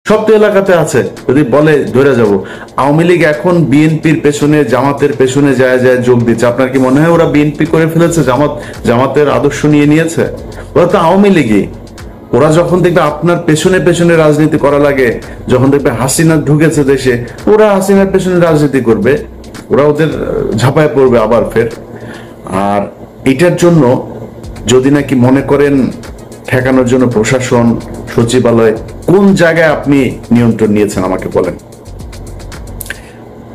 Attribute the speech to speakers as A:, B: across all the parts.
A: সব তো এলাকাতে আছে। যদি বলে ধরে যাব, আওয়ামী লীগ এখন বিএনপির পেছনে, জামাতের পেছনে যায় যায় যোগ দিচ্ছে। আপনার কি মনে হয় ওরা বিএনপি করে ফেলেছে, জামাতের আদর্শ নিয়ে নিয়েছে? ওরা তো আওয়ামী লীগই। ওরা যখন দেখবে আপনার পেছনে পেছনে রাজনীতি করা লাগে, যখন দেখবে হাসিনা ঢুকেছে দেশে, ওরা হাসিনার পেছনে রাজনীতি করবে, ওরা ওদের ঝাঁপায় পড়বে আবার ফের। আর এটার জন্য যদি নাকি মনে করেন ঠেকানোর জন্য প্রশাসন, সচিবালয়, কোন জায়গায় আপনি নিয়ন্ত্রণ নিয়েছেন আমাকে বলেন।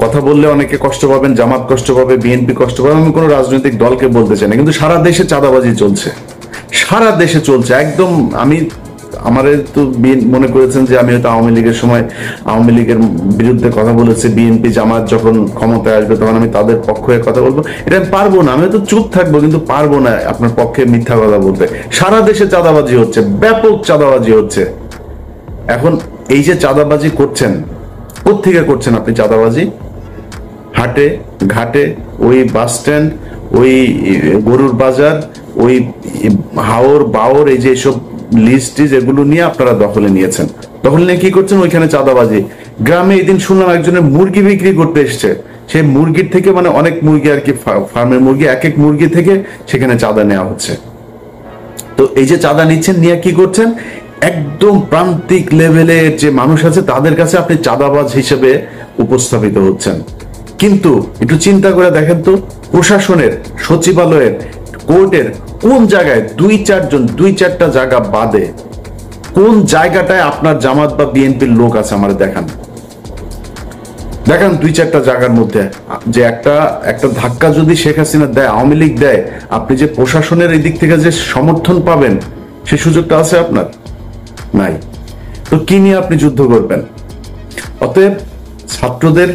A: কথা বললে অনেকে কষ্ট পাবেন, জামাত কষ্ট পাবে, বিএনপি কষ্ট পাবে, আমি কোনো রাজনৈতিক দলকে বলতে চাই না, কিন্তু সারা দেশে চাঁদাবাজি চলছে, সারা দেশে চলছে একদম। আমি আমারে তো মনে করেছেন যে আমি হয়তো আওয়ামী লীগের সময় আওয়ামী লীগের বিরুদ্ধে কথা বলেছি, বিএনপি জামাত যখন ক্ষমতায় আসবে তখন আমি তাদের পক্ষে কথা বলবো, এটা আমি পারবো না। আমি হয়তো চুপ থাকবো, কিন্তু পারবো না আপনার পক্ষে মিথ্যা কথা বলতে। সারা দেশে চাঁদাবাজি হচ্ছে, ব্যাপক চাঁদাবাজি হচ্ছে। এখন এই যে চাঁদাবাজি করছেন, কোত্থেকে করছেন আপনি চাঁদাবাজি? হাটে ঘাটে, ওই বাস স্ট্যান্ড, ওই গরুর বাজার, ওই হাওর বাওর, এই যে সব লিস্ট এগুলো নিয়ে আপনারা দখলে নিয়েছেন। দখলে নিয়ে কি করছেন? ওইখানে চাঁদাবাজি। গ্রামে এদিন শুনলাম একজনের মুরগি বিক্রি করতে এসছে, সেই মুরগির থেকে, মানে অনেক মুরগি আর কি, ফার্মের মুরগি, এক এক মুরগি থেকে সেখানে চাঁদা নেওয়া হচ্ছে। তো এই যে চাঁদা নিচ্ছেন, নিয়ে কি করছেন? একদম প্রান্তিক লেভেলের যে মানুষ আছে তাদের কাছে আপনি চাঁদাবাজ হিসেবে উপস্থাপিত হচ্ছেন। কিন্তু একটু চিন্তা করে দেখেন তো, প্রশাসনের, সচিবালয়ের, কোর্টের কোন জায়গায় দুই চারটা জায়গা বাদে কোন জায়গাটায় আপনার জামাত বা বিএনপির লোক আছে? আমার দেখান দুই চারটা জায়গার মধ্যে যে একটা ধাক্কা যদি শেখ হাসিনা দেয়, আওয়ামী লীগ দেয়, আপনি যে প্রশাসনের এই দিক থেকে যে সমর্থন পাবেন, সে সুযোগটা আছে আপনার? নাই। তো কি নিয়ে আপনি যুদ্ধ করবেন? অতএব ছাত্রদের,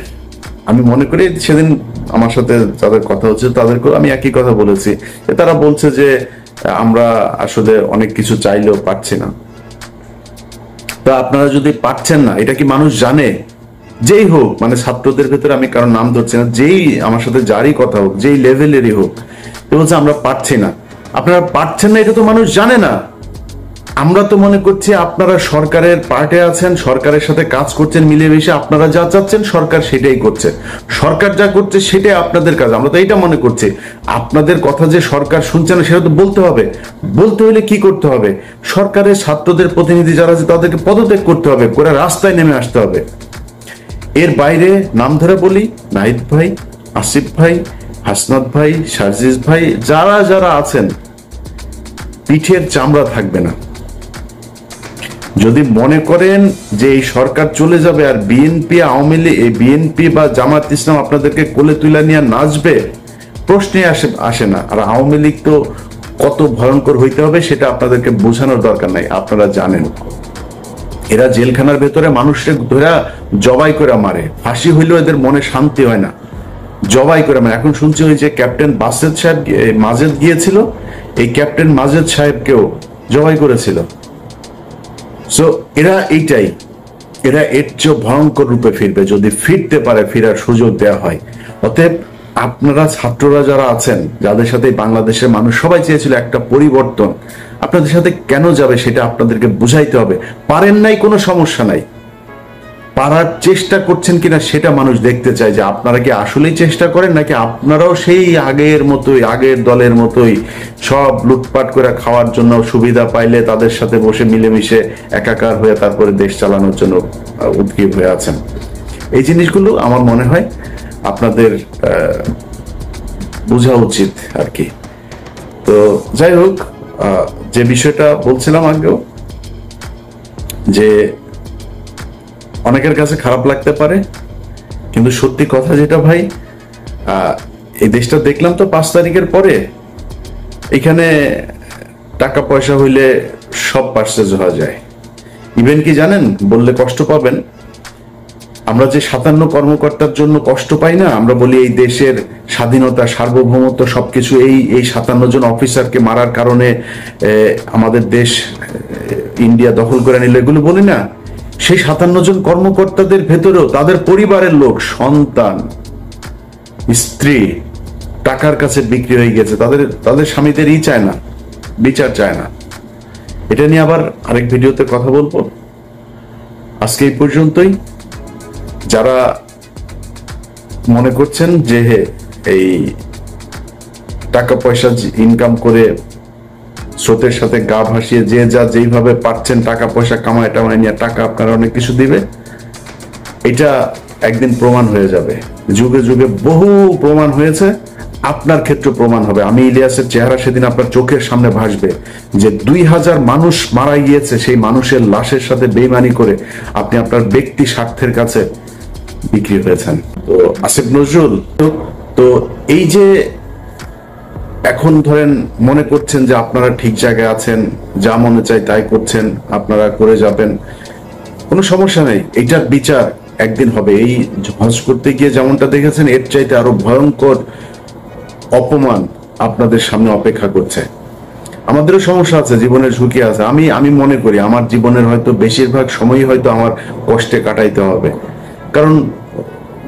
A: আমি মনে করি সেদিন আমার সাথে যাদের কথা হচ্ছে তাদেরকেও আমি একই কথা বলেছি, তারা বলছে যে আমরা আসলে অনেক কিছু চাইলেও পাচ্ছি না। তা আপনারা যদি পাচ্ছেন না, এটা কি মানুষ জানে? যেই হোক, মানে ছাত্রদের ভেতরে আমি কারণ নাম ধরছি না, যেই আমার সাথে যারই কথা হোক, যেই লেভেলেরই হোক, বলছে আমরা পাচ্ছি না। আপনারা পাচ্ছেন না, এটা তো মানুষ জানে না। আমরা তো মনে করছি আপনারা সরকারের পার্টে আছেন, সরকারের সাথে কাজ করছেন মিলেমিশে, আপনারা যা চাচ্ছেন সরকার সেটাই করছে, সরকার যা করছে সেটাই আপনাদের কাজ। আমরা তো এইটা মনে করছি। আপনাদের কথা যে সরকার শুনছে না, সেটা তো বলতে হবে। বলতে হলে কি করতে হবে? সরকারের ছাত্রদের প্রতিনিধি যারা আছে তাদেরকে পদত্যাগ করতে হবে, করে রাস্তায় নেমে আসতে হবে। এর বাইরে নাম ধরে বলি, নাহিদ ভাই, আসিফ ভাই, হাসনাত ভাই, সার্জিস ভাই, যারা যারা আছেন, পিঠের চামড়া থাকবে না। যদি মনে করেন যে এই সরকার চলে যাবে আর বিএনপি, আওয়ামী লীগ, বিএনপি বা জামাত ইসলাম আপনাদেরকে কোলে তুলে নিয়ে নাচবে, প্রশ্নে আসে না। আর আওয়ামী লীগ তো কত ভয়ঙ্কর হইতে হবে সেটা আপনাদেরকে বোঝানোর দরকার নাই, আপনারা জানেন। এরা জেলখানার ভেতরে মানুষকে ধরে জবাই করে মারে, ফাঁসি হইলেও এদের মনে শান্তি হয় না, জবাই করে মারে। এখন শুনছি ওই যে ক্যাপ্টেন বাসেদ সাহেব মাজেদ গিয়েছিল, এই ক্যাপ্টেন মাজেদ সাহেবকেও জবাই করেছিল। সো এরা এইটাই, এরা এর চেয়ে ভয়ঙ্কর রূপে ফিরবে যদি ফিরতে পারে, ফেরার সুযোগ দেওয়া হয়। অতএব আপনারা ছাত্ররা যারা আছেন, যাদের সাথে বাংলাদেশের মানুষ সবাই চেয়েছিল একটা পরিবর্তন, আপনাদের সাথে কেন যাবে সেটা আপনাদেরকে বুঝাইতে হবে। পারেন নাই, কোনো সমস্যা নাই, পারার চেষ্টা করছেন কিনা সেটা মানুষ দেখতে চায়, যে আপনারা কি আসলেই চেষ্টা করেন, নাকি আপনারাও সেই আগের মতোই, আগের দলের মতোই সব লুটপাট করে খাওয়ার জন্য, সুবিধা পাইলে তাদের সাথে বসে মিলেমিশে একাকার হয়ে তারপরে দেশ চালানোর জন্য উদ্গ্রীব হয়ে আছেন। এই জিনিসগুলো আমার মনে হয় আপনাদের বোঝা উচিত আর কি। তো যাই হোক, যে বিষয়টা বলছিলাম আগেও, যে অনেকের কাছে খারাপ লাগতে পারে, কিন্তু সত্যি কথা যেটা ভাই, এই দেশটা দেখলাম তো 5 তারিখের পরে, এখানে টাকা পয়সা হইলে সব পার্সেজ হওয়া যায়। ইভেন কি জানেন, বললে কষ্ট পাবেন, আমরা যে 57 কর্মকর্তার জন্য কষ্ট পাই না, আমরা বলি এই দেশের স্বাধীনতা, সার্বভৌমত্ব, সবকিছু এই 57 জন অফিসারকে মারার কারণে আমাদের দেশ ইন্ডিয়া দখল করে নিল, এগুলো বলি না। সেই 57 জন কর্মকর্তাদের ভেতরেও তাদের পরিবারের লোক, সন্তান, স্ত্রী টাকার কাছে বিক্রি হয়ে গেছে, তাদের স্বামীদেরই চায় না, বিচার চায় না। এটা নিয়ে আবার আরেক ভিডিওতে কথা বলবো। আজকে এই পর্যন্তই। যারা মনে করছেন যে এই টাকা পয়সা ইনকাম করে স্রোতের সাথে গা ভাসিয়ে যে যা যেইভাবে পাচ্ছেন টাকা পয়সা কামায় টামায় নিয়ে টাকা আপনারা অনেক কিছু দিবে, এটা একদিন প্রমাণ হয়ে যাবে। যুগে যুগে বহু প্রমাণ হয়েছে, আপনার ক্ষেত্রে প্রমাণ হবে। আমি ইলিয়াসের চেহারা সেদিন আপনার চোখের সামনে ভাসবে যে 2000 মানুষ মারা গিয়েছে, সেই মানুষের লাশের সাথে বেইমানি করে আপনি আপনার ব্যক্তি স্বার্থের কাছে বিক্রি হয়েছেন। তো আসিফ নজরুল, তো এই যে এখন ধরেন মনে করছেন যে আপনারা ঠিক জায়গায় আছেন, যা মনে চাই তাই করছেন, আপনারা করে যাবেন, কোনো সমস্যা নেই, এটার বিচার একদিন হবে। এই হজ করতে গিয়ে যেমনটা দেখেছেন, এর চাইতে আরো ভয়ঙ্কর অপমান আপনাদের সামনে অপেক্ষা করছে। আমাদেরও সমস্যা আছে, জীবনের ঝুঁকি আছে। আমি মনে করি আমার জীবনের হয়তো বেশিরভাগ সময়ই হয়তো আমার কষ্টে কাটাইতে হবে, কারণ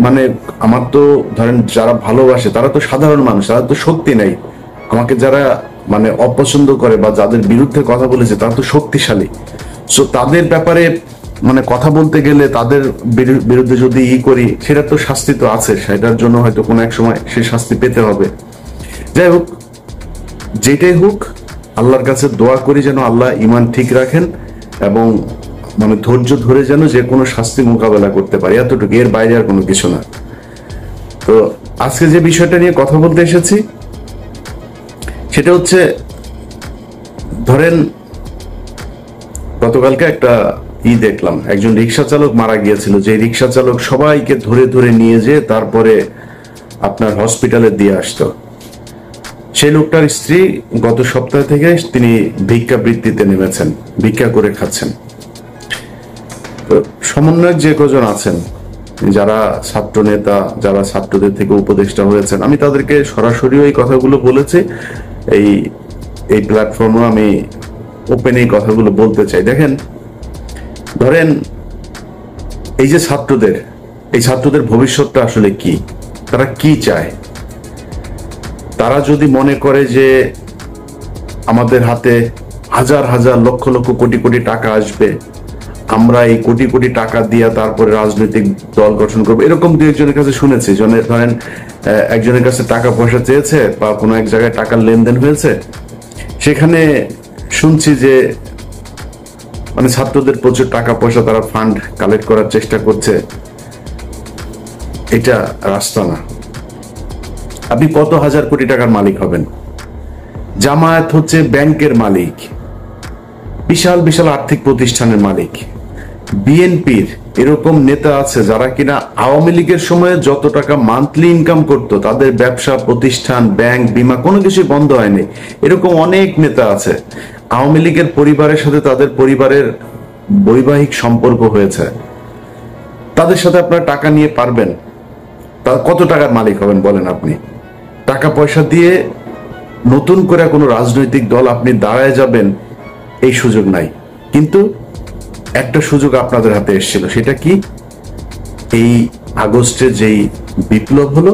A: মানে আমার তো ধরেন যারা ভালোবাসে তারা তো সাধারণ মানুষ, তারা তো শক্তি নেই। আমাকে যারা মানে অপছন্দ করে বা যাদের বিরুদ্ধে কথা বলেছে তারা তো শক্তিশালী। সো তাদের ব্যাপারে মানে কথা বলতে গেলে তাদের বিরুদ্ধে যদি করি, সেটা তো শাস্তি তো আছে, সেটার জন্য হয়তো কোনো এক সময় সে শাস্তি পেতে হবে। যাই হোক, যেটাই হোক, আল্লাহর কাছে দোয়া করি যেন আল্লাহ ঈমান ঠিক রাখেন এবং মানে ধৈর্য ধরে যেন যে কোনো শাস্তি মোকাবেলা করতে পারি, এতটুকু, এর বাইরে আর কোনো কিছু না। তো আজকে যে বিষয়টা নিয়ে কথা বলতে এসেছি সেটা হচ্ছে, ধরেন গতকালকে একটা দেখলাম, একজন রিক্সা চালক মারা গিয়েছিল, যে রিক্সা চালক সবাইকে ধরে ধরে নিয়ে যেয়ে তারপরে আপনার হসপিটালে দিয়ে আসতো। সেই লোকটার স্ত্রী গত সপ্তাহ থেকে তিনি ভিক্ষাবৃত্তিতে নেমেছেন, ভিক্ষা করে খাচ্ছেন। তো সমন্বয়ক যে কজন আছেন, যারা ছাত্র নেতা, যারা ছাত্রদের থেকে উপদেষ্টা হয়েছেন, আমি তাদেরকে সরাসরি এই কথাগুলো বলেছি। এই প্ল্যাটফর্মে আমি ওপেন এই কথাগুলো বলতে চাই। দেখেন, ধরেন এই যে ছাত্রদের ভবিষ্যৎটা আসলে কি, তারা কি চায়? তারা যদি মনে করে যে আমাদের হাতে হাজার হাজার লক্ষ লক্ষ কোটি কোটি টাকা আসবে, আমরা এই কোটি কোটি টাকা দিয়ে তারপরে রাজনৈতিক দল গঠন করবো, এরকম দু একজনের কাছে শুনেছি। ধরেন একজনের কাছে টাকা পয়সা চেয়েছে বা কোনো এক জায়গায় টাকার লেনদেন হয়েছে, সেখানে শুনছি যে মানে ছাত্রদের প্রচুর টাকা পয়সা তারা ফান্ড কালেক্ট করার চেষ্টা করছে। এটা রাস্তা না। আপনি কত হাজার কোটি টাকার মালিক হবেন? জামায়াত হচ্ছে ব্যাংকের মালিক, বিশাল বিশাল আর্থিক প্রতিষ্ঠানের মালিক। বিএনপির এরকম নেতা আছে যারা কিনা আওয়ামী লীগের সময়ে যত টাকা মান্থলি ইনকাম করত, তাদের ব্যবসা প্রতিষ্ঠান, ব্যাংক, বিমা কোনো কিছুই বন্ধ হয়নি। এরকম অনেক নেতা আছে। আওয়ামী লীগের পরিবারের সাথে তাদের পরিবারের বৈবাহিক সম্পর্ক হয়েছে, তাদের সাথে আপনারা টাকা নিয়ে পারবেন? কত টাকার মালিক হবেন বলেন আপনি? টাকা পয়সা দিয়ে নতুন করে কোনো রাজনৈতিক দল আপনি দাঁড়ায় যাবেন, এই সুযোগ নাই। কিন্তু একটা সুযোগ আপনাদের হাতে এসেছিল, সেটা কি? এই আগস্টে যেই বিপ্লব হলো,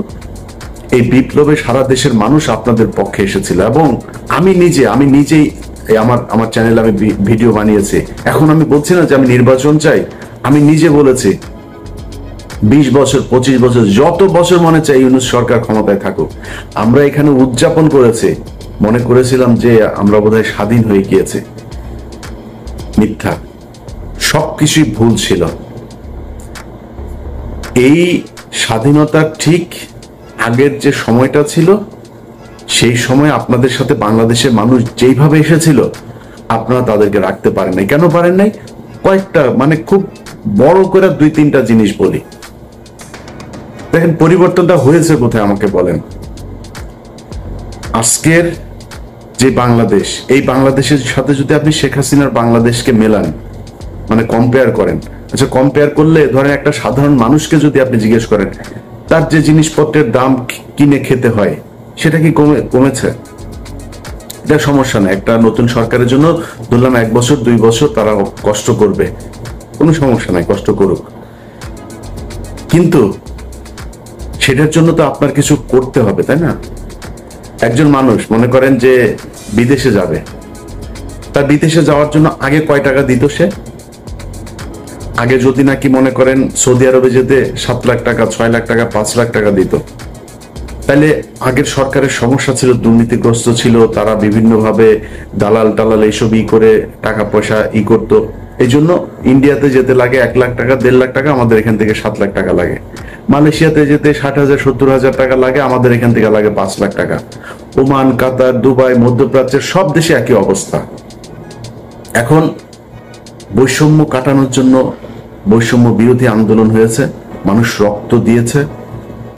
A: এই বিপ্লবে সারা দেশের মানুষ আপনাদের পক্ষে এসেছিল। এবং আমি নিজেই আমার চ্যানেলে আমি ভিডিও বানিয়েছি। এখন আমি বলছি না যে আমি নির্বাচন চাই, আমি নিজে বলেছি 20 বছর 25 বছর যত বছর মনে চাই ইউনূস সরকার ক্ষমতায় থাকুক। আমরা এখানে উদযাপন করেছি, মনে করেছিলাম যে আমরা বোধহয় স্বাধীন হয়ে গিয়েছে। মিথ্যা, সবকিছুই ভুল ছিল। এই স্বাধীনতার ঠিক আগের যে সময়টা ছিল, সেই সময় আপনাদের সাথে বাংলাদেশের মানুষ যেইভাবে এসেছিল, আপনারা তাদেরকে রাখতে পারেন নাই। কেন পারেন নাই? কয়েকটা মানে খুব বড় করে 2-3টা জিনিস বলি। দেখেন পরিবর্তনটা হয়েছে কোথায় আমাকে বলেন। আজকের যে বাংলাদেশ, এই বাংলাদেশের সাথে যদি আপনি শেখ হাসিনার বাংলাদেশকে মেলান, মানে কম্পেয়ার করেন, আচ্ছা কম্পেয়ার করলে ধরেন একটা সাধারণ মানুষকে যদি আপনি জিজ্ঞেস করেন তার যে জিনিসপত্রের দাম কিনে খেতে হয়, সেটা কি কমেছে? এটা সমস্যা না। একটা নতুন সরকারের জন্য ধরলাম 1 বছর 2 বছর তারা কষ্ট করবে, কোনো সমস্যা নাই, কষ্ট করুক। কিন্তু সেটার জন্য তো আপনার কিছু করতে হবে, তাই না? একজন মানুষ মনে করেন যে বিদেশে যাবে, তার বিদেশে যাওয়ার জন্য আগে কয় টাকা দিত সে? আগে যদি নাকি মনে করেন সৌদি আরবে যেতে 7 লাখ টাকা, 6 লাখ টাকা, 5 লাখ টাকা দিত, তাহলে আগের সরকারের সমস্যা ছিল, দুর্নীতিগ্রস্ত ছিল, তারা বিভিন্নভাবে দালাল টালাল এইসব করে টাকা পয়সা করতো। এই জন্য ইন্ডিয়াতে যেতে লাগে 1 লাখ টাকা, 1.5 লাখ টাকা, আমাদের এখান থেকে 7 লাখ টাকা লাগে। মালয়েশিয়াতে যেতে 60,000 70,000 টাকা লাগে, আমাদের এখান থেকে লাগে 5 লাখ টাকা। ওমান, কাতার, দুবাই, মধ্যপ্রাচ্যের সব দেশে একই অবস্থা। এখন বৈষম্য কাটানোর জন্য বৈষম্য বিরোধী আন্দোলন হয়েছে, মানুষ রক্ত দিয়েছে।